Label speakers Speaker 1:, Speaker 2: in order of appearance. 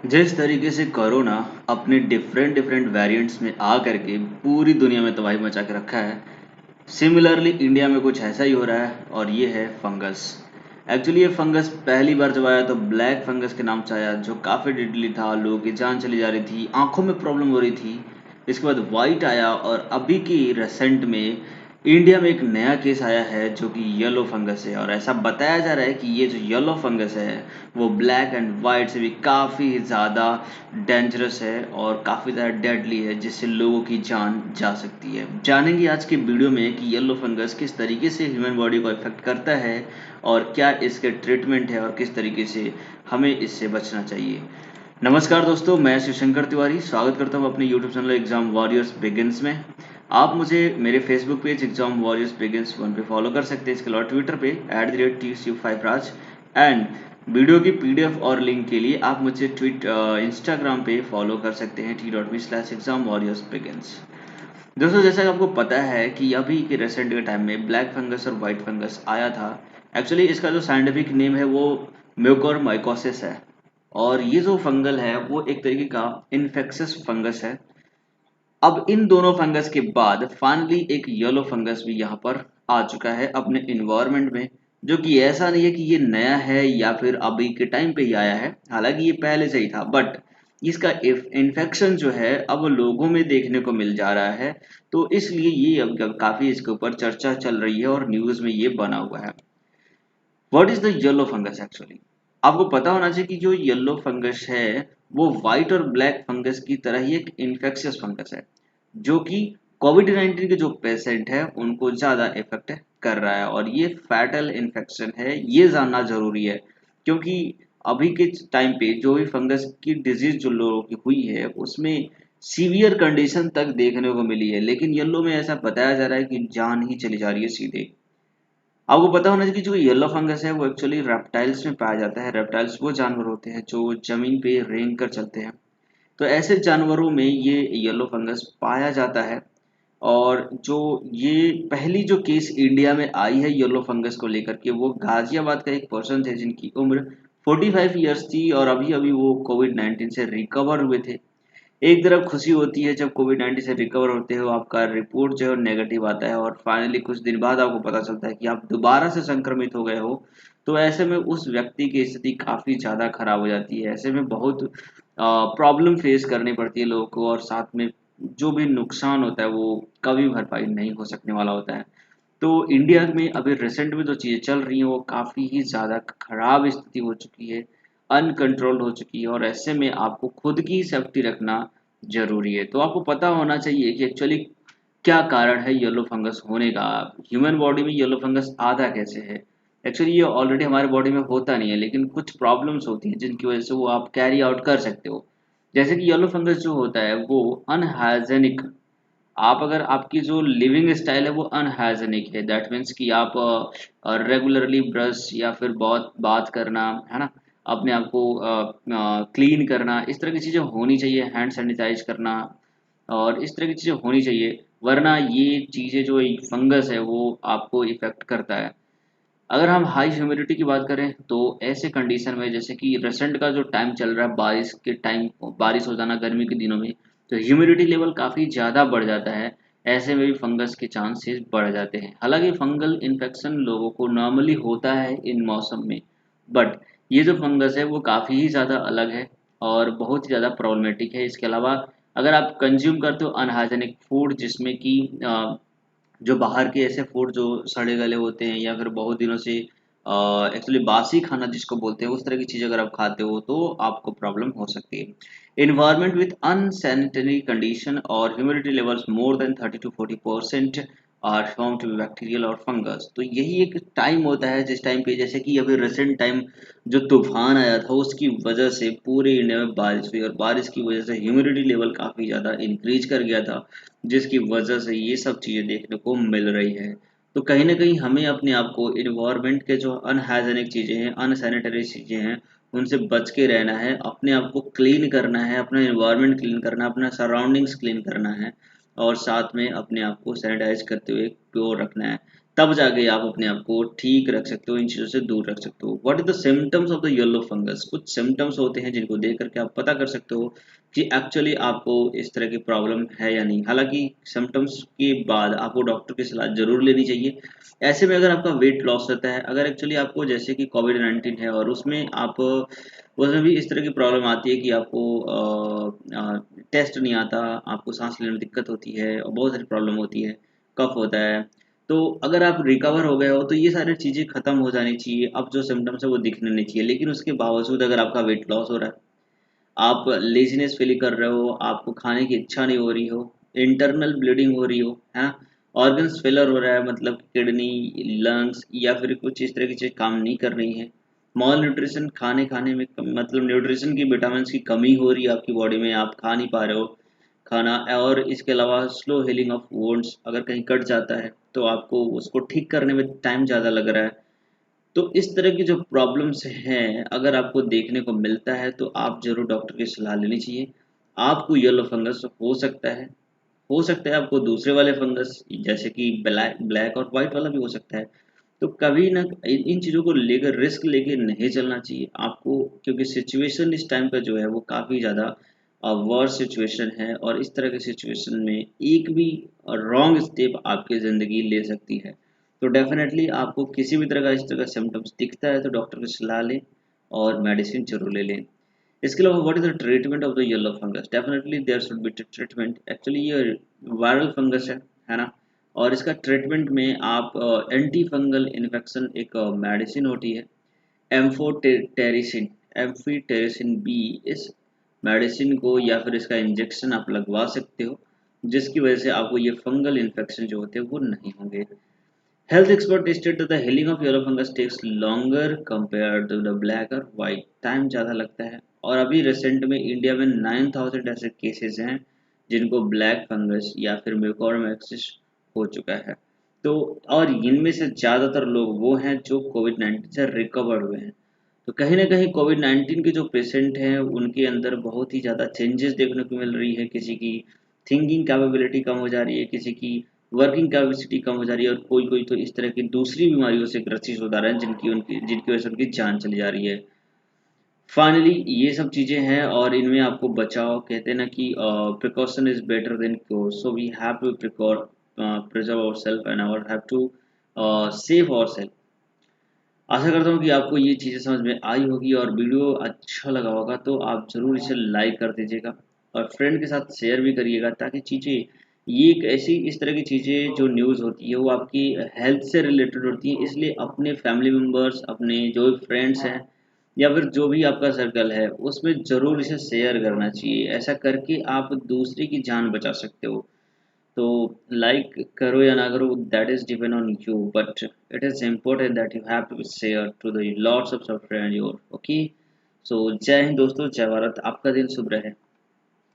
Speaker 1: जिस तरीके से कोरोना अपने डिफरेंट डिफरेंट वेरिएंट्स में आ करके पूरी दुनिया में तबाही मचा के रखा है। सिमिलरली इंडिया में कुछ ऐसा ही हो रहा है और ये है फंगस। एक्चुअली ये फंगस पहली बार जब आया तो ब्लैक फंगस के नाम से आया, जो काफ़ी डिडली था, लोगों की जान चली जा रही थी, आंखों में प्रॉब्लम हो रही थी। इसके बाद वाइट आया और अभी की रिसेंट में इंडिया में एक नया केस आया है जो कि येलो फंगस है, और ऐसा बताया जा रहा है कि ये जो येलो फंगस है वो ब्लैक एंड वाइट से भी काफ़ी ज़्यादा डेंजरस है और काफ़ी ज़्यादा डेडली है, जिससे लोगों की जान जा सकती है। जानेंगे आज के वीडियो में कि येलो फंगस किस तरीके से ह्यूमन बॉडी को इफेक्ट करता है और क्या इसके ट्रीटमेंट है और किस तरीके से हमें इससे बचना चाहिए। नमस्कार दोस्तों, मैं शिवशंकर तिवारी स्वागत करता हूँ अपने YouTube channel exam warriors begins में। आप मुझे मेरे Facebook page exam warriors begins 1 पे फॉलो कर सकते हैं, इसके अलावा ट्विटर पे @TSU5raj एंड वीडियो की पीडीएफ और लिंक के लिए आप मुझे इंस्टाग्राम पे फॉलो कर सकते हैं t.me/exam warriors begins। दोस्तों, जैसा कि आपको पता है कि अभी के रिसेंट के टाइम में ब्लैक फंगस और वाइट फंगस आया था। एक्चुअली इसका जो साइंटिफिक नेम है वो म्यूकोरमाइकोसिस है, और ये जो फंगल है वो एक तरीके का इन्फेक्शियस फंगस है। अब इन दोनों फंगस के बाद फाइनली एक येलो फंगस भी यहाँ पर आ चुका है अपने इन्वायरमेंट में, जो कि ऐसा नहीं है कि ये नया है या फिर अभी के टाइम पे ही आया है, हालांकि ये पहले से ही था, बट इसका इन्फेक्शन जो है अब लोगों में देखने को मिल जा रहा है। तो इसलिए ये अब काफी इसके ऊपर चर्चा चल रही है और न्यूज में ये बना हुआ है। What is the yellow fungus actually? आपको पता होना चाहिए कि जो येलो फंगस है वो व्हाइट और ब्लैक फंगस की तरह ही एक इन्फेक्शियस फंगस है, जो कि कोविड-19 के जो पेशेंट है उनको ज़्यादा इफेक्ट कर रहा है, और ये फैटल इन्फेक्शन है, ये जानना ज़रूरी है। क्योंकि अभी के टाइम पे जो भी फंगस की डिजीज जो लोगों की हुई है उसमें सीवियर कंडीशन तक देखने को मिली है, लेकिन येलो में ऐसा बताया जा रहा है कि जान ही चली जा रही है सीधे। आपको पता होना चाहिए कि जो येलो फंगस है वो एक्चुअली रेप्टाइल्स में पाया जाता है। रेप्टाइल्स वो जानवर होते हैं जो जमीन पे रेंग कर चलते हैं। तो ऐसे जानवरों में ये येलो फंगस पाया जाता है। और जो ये पहली जो केस इंडिया में आई है येलो फंगस को लेकर के, वो गाजियाबाद का एक पर्सन थे जिनकी उम्र 45 ईयर्स थी, और अभी अभी वो कोविड-19 से रिकवर हुए थे। एक तरफ खुशी होती है जब कोविड-19 से रिकवर होते हो, आपका रिपोर्ट जो है नेगेटिव आता है और फाइनली कुछ दिन बाद आपको पता चलता है कि आप दोबारा से संक्रमित हो गए हो। तो ऐसे में उस व्यक्ति की स्थिति काफ़ी ज़्यादा खराब हो जाती है। ऐसे में बहुत प्रॉब्लम फेस करनी पड़ती है लोगों को, और साथ में जो भी नुकसान होता है वो कभी भरपाई नहीं हो सकने वाला होता है। तो इंडिया में अभी रिसेंट में जो चीज़ें चल रही हैं वो काफ़ी ही ज़्यादा खराब स्थिति हो चुकी है, अनकंट्रोल्ड हो चुकी है, और ऐसे में आपको खुद की सेफ्टी रखना ज़रूरी है। तो आपको पता होना चाहिए कि एक्चुअली क्या कारण है येलो फंगस होने का। ह्यूमन बॉडी में येलो फंगस आता कैसे है? एक्चुअली ये ऑलरेडी हमारे बॉडी में होता नहीं है, लेकिन कुछ प्रॉब्लम्स होती हैं जिनकी वजह से वो आप कैरी आउट कर सकते हो। जैसे कि येलो फंगस जो होता है वो अनहाइजेनिक, आप अगर आपकी जो लिविंग स्टाइल है वो अनहाइजेनिक है, दैट मीन्स कि आप रेगुलरली ब्रश या फिर बहुत बात करना, है ना, अपने आप को क्लीन करना, इस तरह की चीज़ें होनी चाहिए, हैंड सैनिटाइज करना और इस तरह की चीज़ें होनी चाहिए। वरना ये चीज़ें जो फंगस है वो आपको इफेक्ट करता है। अगर हम हाई ह्यूमिडिटी की बात करें तो ऐसे कंडीशन में, जैसे कि रिसेंट का जो टाइम चल रहा है, बारिश के टाइम बारिश हो जाना गर्मी के दिनों में, तो ह्यूमिडिटी लेवल काफ़ी ज़्यादा बढ़ जाता है। ऐसे में भी फंगस के चांसेस बढ़ जाते हैं। हालांकि फंगल इन्फेक्शन लोगों को नॉर्मली होता है इन मौसम में, बट ये जो फंगस है वो काफ़ी ही ज़्यादा अलग है और बहुत ही ज़्यादा प्रॉब्लमेटिक है। इसके अलावा अगर आप कंज्यूम करते हो अनहाइजेनिक फूड, जिसमें कि जो बाहर के ऐसे फूड जो सड़े गले होते हैं या फिर बहुत दिनों से एक्चुअली बासी खाना जिसको बोलते हैं, उस तरह की चीज़ अगर आप खाते हो तो आपको प्रॉब्लम हो सकती है। इन्वायरमेंट विथ अनसैनिटरी कंडीशन और humidity levels more than 30 to 40% are found to be bacterial और फंगस। तो यही एक टाइम होता है जिस टाइम पे, जैसे कि अभी रिसेंट टाइम जो तूफान आया था उसकी वजह से पूरे इंडिया में बारिश हुई, और बारिश की वजह से ह्यूमिडिटी लेवल काफ़ी ज़्यादा इंक्रीज कर गया था, जिसकी वजह से ये सब चीज़ें देखने को मिल रही है। तो कहीं न कहीं हमें अपने आप को एनवायरनमेंट के जो अनहाइजीनिक चीज़ें हैं, अनसैनिटरी चीज़ें हैं, उनसे बच के रहना है, अपने आप को क्लीन करना है, अपना एनवायरनमेंट क्लीन करना है, अपना सराउंडिंग्स क्लीन करना है, और साथ में अपने आप को सैनिटाइज करते हुए प्योर रखना है। तब जाके आप अपने आप को ठीक रख सकते हो, इन चीज़ों से दूर रख सकते हो। What is the symptoms of the yellow fungus? कुछ सिम्टम्स होते हैं जिनको देख करके आप पता कर सकते हो कि एक्चुअली आपको इस तरह की प्रॉब्लम है या नहीं। हालांकि सिम्टम्स के बाद आपको डॉक्टर की सलाह जरूर लेनी चाहिए। ऐसे में अगर आपका वेट लॉस रहता है, अगर एक्चुअली आपको जैसे कि कोविड-19 है और उसमें भी इस तरह की प्रॉब्लम आती है कि आपको टेस्ट नहीं आता, आपको सांस लेने में दिक्कत होती है और बहुत सारी प्रॉब्लम होती है, कफ होता है। तो अगर आप रिकवर हो गए हो तो ये सारी चीज़ें खत्म हो जानी चाहिए। अब जो सिम्टम्स है वो दिखने नहीं चाहिए। लेकिन उसके बावजूद अगर आपका वेट लॉस हो रहा है, आप लेज़ीनेस फ़ील कर रहे हो, आपको खाने की इच्छा नहीं हो रही हो, इंटरनल ब्लीडिंग हो रही हो, हैं? ऑर्गन्स फेलियर हो रहा है, मतलब किडनी, लंग्स या फिर कुछ इस तरह की चीज़ें काम नहीं कर रही हैं। माल न्यूट्रिशन, खाने में मतलब न्यूट्रिशन की, विटामिन्स की कमी हो रही है आपकी बॉडी में, आप खा नहीं पा रहे हो खाना। और इसके अलावा स्लो हीलिंग ऑफ वुंड्स, अगर कहीं कट जाता है तो आपको उसको ठीक करने में टाइम ज़्यादा लग रहा है। तो इस तरह की जो प्रॉब्लम्स हैं, अगर आपको देखने को मिलता है तो आप ज़रूर डॉक्टर की सलाह लेनी चाहिए। आपको येलो फंगस हो सकता है आपको दूसरे वाले फंगस जैसे कि ब्लैक ब्लैक और वाइट वाला भी हो सकता है। तो कभी ना इन चीज़ों को लेकर रिस्क लेके नहीं चलना चाहिए आपको, क्योंकि सिचुएशन इस टाइम का जो है वो काफ़ी ज़्यादा वर्स्ट सिचुएशन है और इस तरह की सिचुएशन में एक भी रॉन्ग स्टेप आपकी ज़िंदगी ले सकती है। तो डेफिनेटली आपको किसी भी तरह का इस तरह का सिम्टम्स दिखता है तो डॉक्टर की सलाह लें और मेडिसिन जरूर ले लें। इसके अलावा what is the treatment of the yellow fungus? Definitely there should be treatment. Actually ये वायरल फंगस है ना? और इसका ट्रीटमेंट में आप एंटी फंगल इन्फेक्शन एक मेडिसिन होती है, एम्फोटेरिसिन, एम्फीटेरिसिन बी। इस मेडिसिन को या फिर इसका इंजेक्शन आप लगवा सकते हो, जिसकी वजह से आपको ये फंगल इन्फेक्शन जो होते हैं वो नहीं होंगे। Health experts state that the healing of yellow fungus takes longer compared to the black or white. Time ज़्यादा लगता है और अभी रिसेंट में इंडिया में 9,000 ऐसे केसेस हैं जिनको ब्लैक फंगस या फिर म्यूकोरमाइकोसिस हो चुका है। तो और इनमें से ज़्यादातर लोग वो हैं जो कोविड-19 से रिकवर हुए हैं। तो कहीं ना कहीं कोविड-19 के जो पेशेंट हैं उनके अंदर बहुत ही ज़्यादा चेंजेस देखने को मिल रही है। किसी की थिंकिंग कैपेबिलिटी कम हो जा रही है, किसी की वर्किंग कैपेसिटी कम हो जा रही है और कोई कोई तो इस तरह की दूसरी बीमारियों से ग्रसित हो जा रहे हैं जिनकी वजह से उनकी जान चली जा रही है। फाइनली ये सब चीज़ें हैं और इनमें आपको बचाव, कहते हैं ना कि precaution is better than cure, so we have to preserve our self and our have to save our self. आशा करता हूँ कि आपको ये चीज़ें समझ में आई होगी और वीडियो अच्छा लगा होगा तो आप ज़रूर इसे लाइक कर दीजिएगा और फ्रेंड के साथ शेयर भी करिएगा, ताकि चीज़ें, ये एक ऐसी इस तरह की चीज़ें जो न्यूज़ होती है वो आपकी हेल्थ से रिलेटेड होती है। इसलिए अपने फैमिली मेम्बर्स, अपने जो भी फ्रेंड्स हैं या फिर जो भी आपका सर्कल है उसमें ज़रूर इसे शेयर करना चाहिए। ऐसा करके आप दूसरे की जान बचा सकते हो। तो लाइक करो या ना करो, that is depend on you, but it is important that you have to share to the lots of friend your. Okay, so जय हिंद दोस्तों, जय भारत, आपका दिन शुभ रहे।